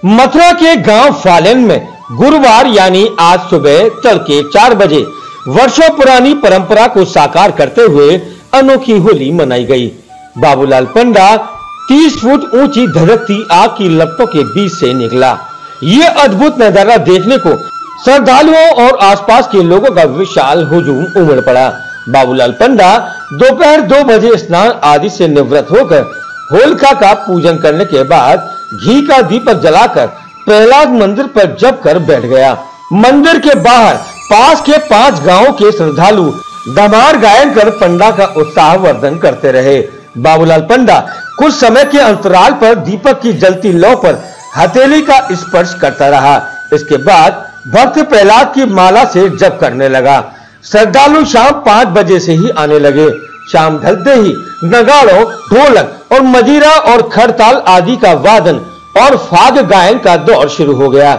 मथुरा के गांव फालेन में गुरुवार यानी आज सुबह तड़के 4 बजे वर्षों पुरानी परंपरा को साकार करते हुए अनोखी होली मनाई गई। बाबूलाल पंडा 30 फुट ऊंची धधकती आग की लपटों के बीच से निकला। ये अद्भुत नजारा देखने को श्रद्धालुओं और आसपास के लोगों का विशाल हुजूम उमड़ पड़ा। बाबूलाल पंडा दोपहर 2 बजे स्नान आदि से निवृत्त होकर होलिका का पूजन करने के बाद घी का दीपक जलाकर प्रहलाद मंदिर पर जप कर बैठ गया। मंदिर के बाहर पास के 5 गांवों के श्रद्धालु धमार गायन कर पंडा का उत्साह वर्धन करते रहे। बाबूलाल पंडा कुछ समय के अंतराल पर दीपक की जलती लौ पर हथेली का स्पर्श करता रहा। इसके बाद भक्त प्रहलाद की माला से जप करने लगा। श्रद्धालु शाम 5 बजे से ही आने लगे। शाम ढलते ही नगाड़ों, ढोलक और मजीरा और खड़ताल आदि का वादन और फाग गायन का दौर शुरू हो गया।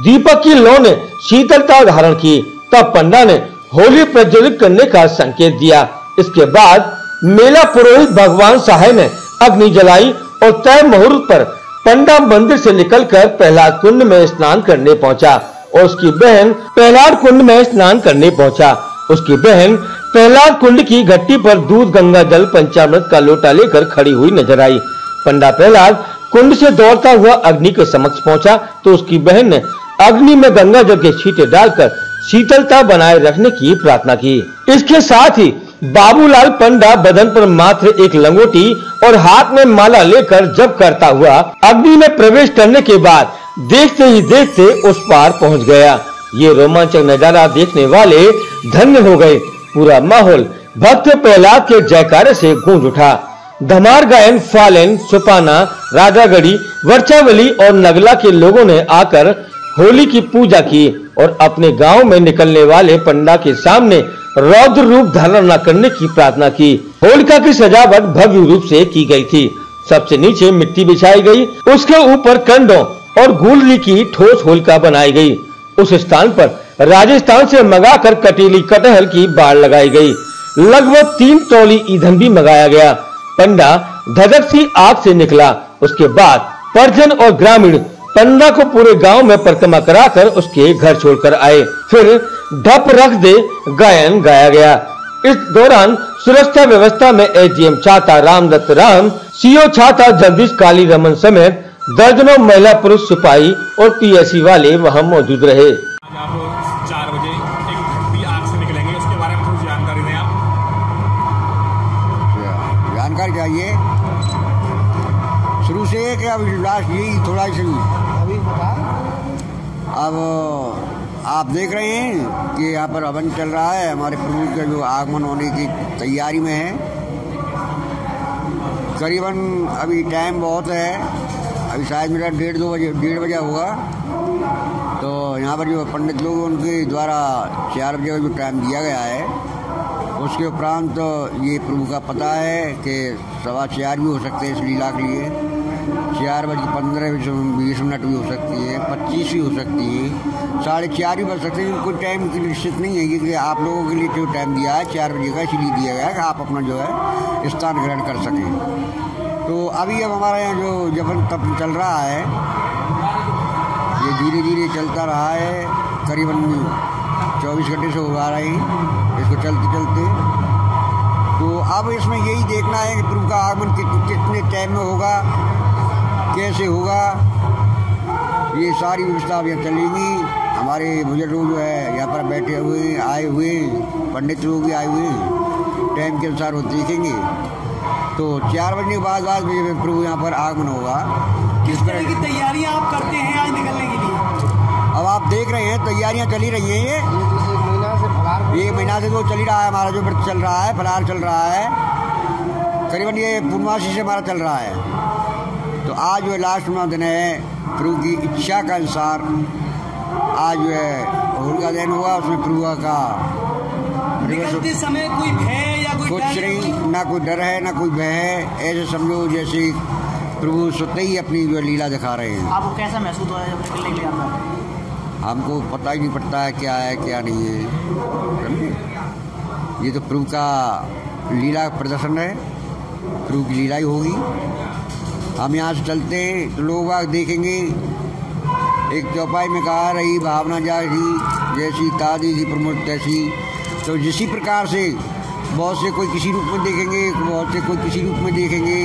दीपक की लौ ने शीतलता धारण की। तब पंडा ने होली प्रज्वलित करने का संकेत दिया। इसके बाद मेला पुरोहित भगवान सहाय ने अग्नि जलाई और तय मुहूर्त पर पंडा मंदिर से निकलकर प्रहलाद कुंड में स्नान करने पहुंचा और उसकी बहन प्रहलाद कुंड में स्नान करने पहुंचा। उसकी बहन प्रहलाद कुंड की घट्टी पर दूध, गंगा जल, पंचामृत का लोटा लेकर खड़ी हुई नजर आई। पंडा प्रहलाद कुंड से दौड़ता हुआ अग्नि के समक्ष पहुंचा तो उसकी बहन ने अग्नि में गंगा जल के छींटे डालकर शीतलता बनाए रखने की प्रार्थना की। इसके साथ ही बाबूलाल पंडा बदन पर मात्र एक लंगोटी और हाथ में माला लेकर जप करता हुआ अग्नि में प्रवेश करने के बाद देखते ही देखते उस पार पहुंच गया। ये रोमांचक नजारा देखने वाले धन्य हो गए। पूरा माहौल भक्त प्रहलाद के जयकारे से गूंज उठा। धमार गायन फालेन, सुपाना, राजागढ़ी, वर्चावली और नगला के लोगों ने आकर होली की पूजा की और अपने गांव में निकलने वाले पंडा के सामने रौद्र रूप धारण न करने की प्रार्थना की। होलिका की सजावट भव्य रूप से की गई थी। सबसे नीचे मिट्टी बिछाई गई, उसके ऊपर कंडों और गुलरी की ठोस होलिका बनाई गई। उस स्थान पर राजस्थान से मंगाकर कटीली कटहल की बाड़ लगाई गई। लगभग 3 तौली ईंधन भी मंगाया गया। पंडा धधक सी आग से निकला। उसके बाद परिजन और ग्रामीण पंडा को पूरे गांव में परिक्रमा कराकर उसके घर छोड़कर आए। फिर ढप रख दे गायन गाया गया। इस दौरान सुरक्षा व्यवस्था में एसडीएम छाता रामदत्त राम, सीओ छाता जगदीश काली रमन समेत दर्जनों महिला, पुरुष, सिपाही और पीएससी वाले वहां मौजूद रहे। आप 4 बजे एक घंटी आग से निकलेंगे, उसके बारे में थोड़ी जानकारी दें आप। जानकारी चाहिए शुरू से है कि अब लास्ट यही थोड़ा ही अभी बता। अब आप देख रहे हैं कि यहाँ पर हवन चल रहा है। हमारे प्रभु का जो आगमन होने की तैयारी में है। करीबन अभी टाइम बहुत है, अभी शायद मेरा 1:30 बजे होगा। तो यहाँ पर जो पंडित लोग उनके द्वारा 4 बजे का जो टाइम दिया गया है, उसके उपरांत तो ये प्रभु का पता है कि 4:15 भी हो सकते हैं इस लीला के लिए। 4:15-20 भी हो सकती है, 25 भी हो सकती है, 4:30 भी बज सकते हैं। कोई टाइम की निश्चित नहीं है कि आप लोगों के लिए जो टाइम दिया है 4 बजे का इसलिए दिया गया है कि आप अपना जो है स्थान ग्रहण कर सकें। तो अभी अब हमारे यहाँ जो जपन तप चल रहा है, ये धीरे धीरे चलता रहा है। करीबन 24 घंटे से हो रहा है इसको चलते चलते। तो अब इसमें यही देखना है कि प्रभु का आगमन कितने टाइम में होगा, कैसे होगा, ये सारी व्यवस्था अब यहाँ चलेगी। हमारे बुजुर्ग लोग जो है यहाँ पर बैठे हुए आए हुए, पंडित लोग भी आए हुए, टाइम के अनुसार वो देखेंगे। तो 4 बजे के बाद प्रभु यहाँ पर आगमन होगा। किस तरह की तैयारियां आप करते हैं आज निकलने के लिए? अब आप देख रहे हैं तैयारियां चली रही हैं। ये 1 महीना से तो चल ही रहा है। हमारा जो व्रत चल रहा है, फलाहार चल रहा है, करीबन ये पूर्णमासी से हमारा चल रहा है। तो आज जो है लास्ट में दिन है। प्रभु की इच्छा के अनुसार आज जो है होलिका दहन हुआ। उसमें प्रभु का निकलते समय कोई भय या कोई कुछ नहीं, ना कोई डर है ना कोई भय है। ऐसे समझो जैसे प्रभु स्वतः ही अपनी जो लीला दिखा रहे हैं। आपको कैसा महसूस हो रहा है जब निकलने के लिए आता है? हमको पता ही नहीं पड़ता है क्या है क्या नहीं है। ये तो प्रभु का लीला प्रदर्शन है, प्रभु की लीला ही होगी। हम यहाँ से चलते हैं तो लोग आग देखेंगे एक चौपाई में कहा रही भावना जैसी तादी थी प्रमुख तैसी। तो जिसी प्रकार से बहुत से कोई किसी रूप में देखेंगे, बहुत से कोई किसी रूप में देखेंगे।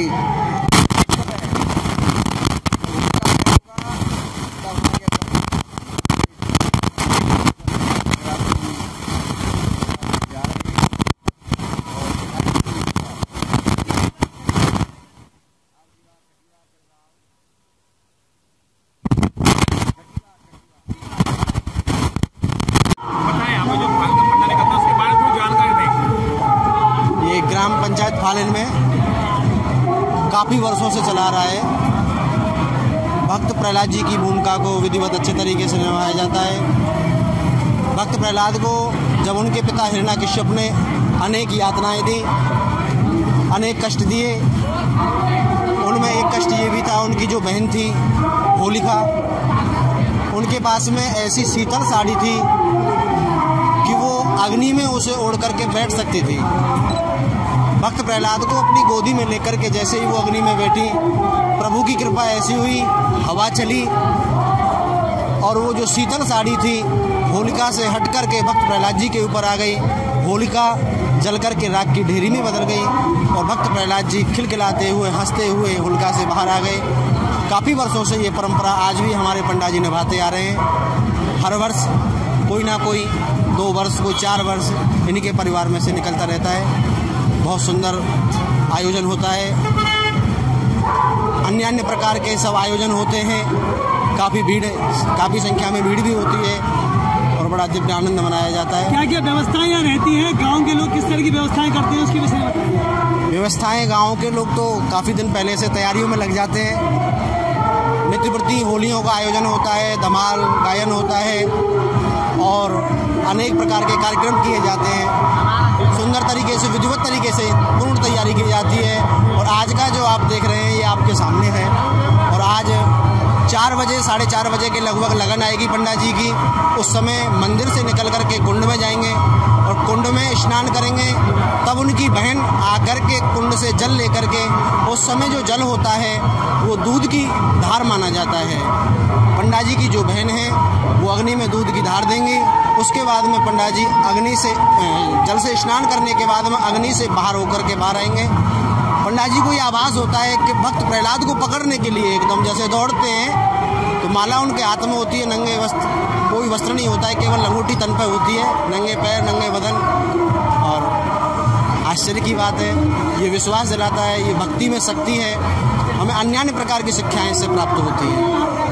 ग्राम पंचायत फालेन में काफ़ी वर्षों से चला रहा है। भक्त प्रहलाद जी की भूमिका को विधिवत अच्छे तरीके से निभाया जाता है। भक्त प्रहलाद को जब उनके पिता हिरण्याकश्यप ने अनेक यातनाएं दी, अनेक कष्ट दिए, उनमें एक कष्ट ये भी था, उनकी जो बहन थी होलिका, उनके पास में ऐसी शीतल साड़ी थी कि वो अग्नि में उसे ओढ़ करके बैठ सकती थी। भक्त प्रहलाद को अपनी गोदी में लेकर के जैसे ही वो अग्नि में बैठी, प्रभु की कृपा ऐसी हुई, हवा चली और वो जो शीतल साड़ी थी होलिका से हट कर के भक्त प्रहलाद जी के ऊपर आ गई। होलिका जल कर के राख की ढेरी में बदल गई और भक्त प्रहलाद जी खिलखिलाते हुए, हंसते हुए होलिका से बाहर आ गए। काफ़ी वर्षों से ये परंपरा आज भी हमारे पंडा जी निभाते आ रहे हैं। हर वर्ष कोई ना कोई 2 वर्ष, कोई 4 वर्ष इन्हीं के परिवार में से निकलता रहता है। बहुत सुंदर आयोजन होता है, अन्य प्रकार के सब आयोजन होते हैं। काफ़ी संख्या में भीड़ भी होती है और बड़ा दिव्य आनंद मनाया जाता है। क्या क्या व्यवस्थाएं यहाँ रहती हैं? गांव के लोग किस तरह की व्यवस्थाएं करते हैं, उसके विषय में बताइए। व्यवस्थाएं गांव के लोग तो काफ़ी दिन पहले से तैयारियों में लग जाते हैं। नित्य प्रति होलियों का आयोजन होता है, धमाल गायन होता है और अनेक प्रकार के कार्यक्रम किए जाते हैं। सुंदर तरीके से, विधिवत तरीके से पूर्ण तैयारी की जाती है। और आज का जो आप देख रहे हैं ये आपके सामने है और आज 4 बजे, 4:30 बजे के लगभग लगन आएगी पंडा जी की। उस समय मंदिर से निकल कर के कुंड में जाएंगे और कुंड में स्नान करेंगे। तब उनकी बहन आकर के कुंड से जल लेकर के, उस समय जो जल होता है वो दूध की धार माना जाता है। पंडा जी की जो बहन है वो अग्नि में दूध की धार देंगी। उसके बाद में पंडा जी अग्नि से जल से स्नान करने के बाद में अग्नि से बाहर होकर के बाहर आएंगे। पंडा जी को ये आभास होता है कि भक्त प्रहलाद को पकड़ने के लिए एकदम जैसे दौड़ते हैं तो माला उनके हाथ में होती है, नंगे वस्त्र, कोई वस्त्र नहीं होता है, केवल लंगोटी तन पर होती है, नंगे पैर, नंगे बदन। और आश्चर्य की बात है, ये विश्वास दिलाता है, ये भक्ति में शक्ति है। हमें अन्य प्रकार की शिक्षाएं इससे प्राप्त होती हैं।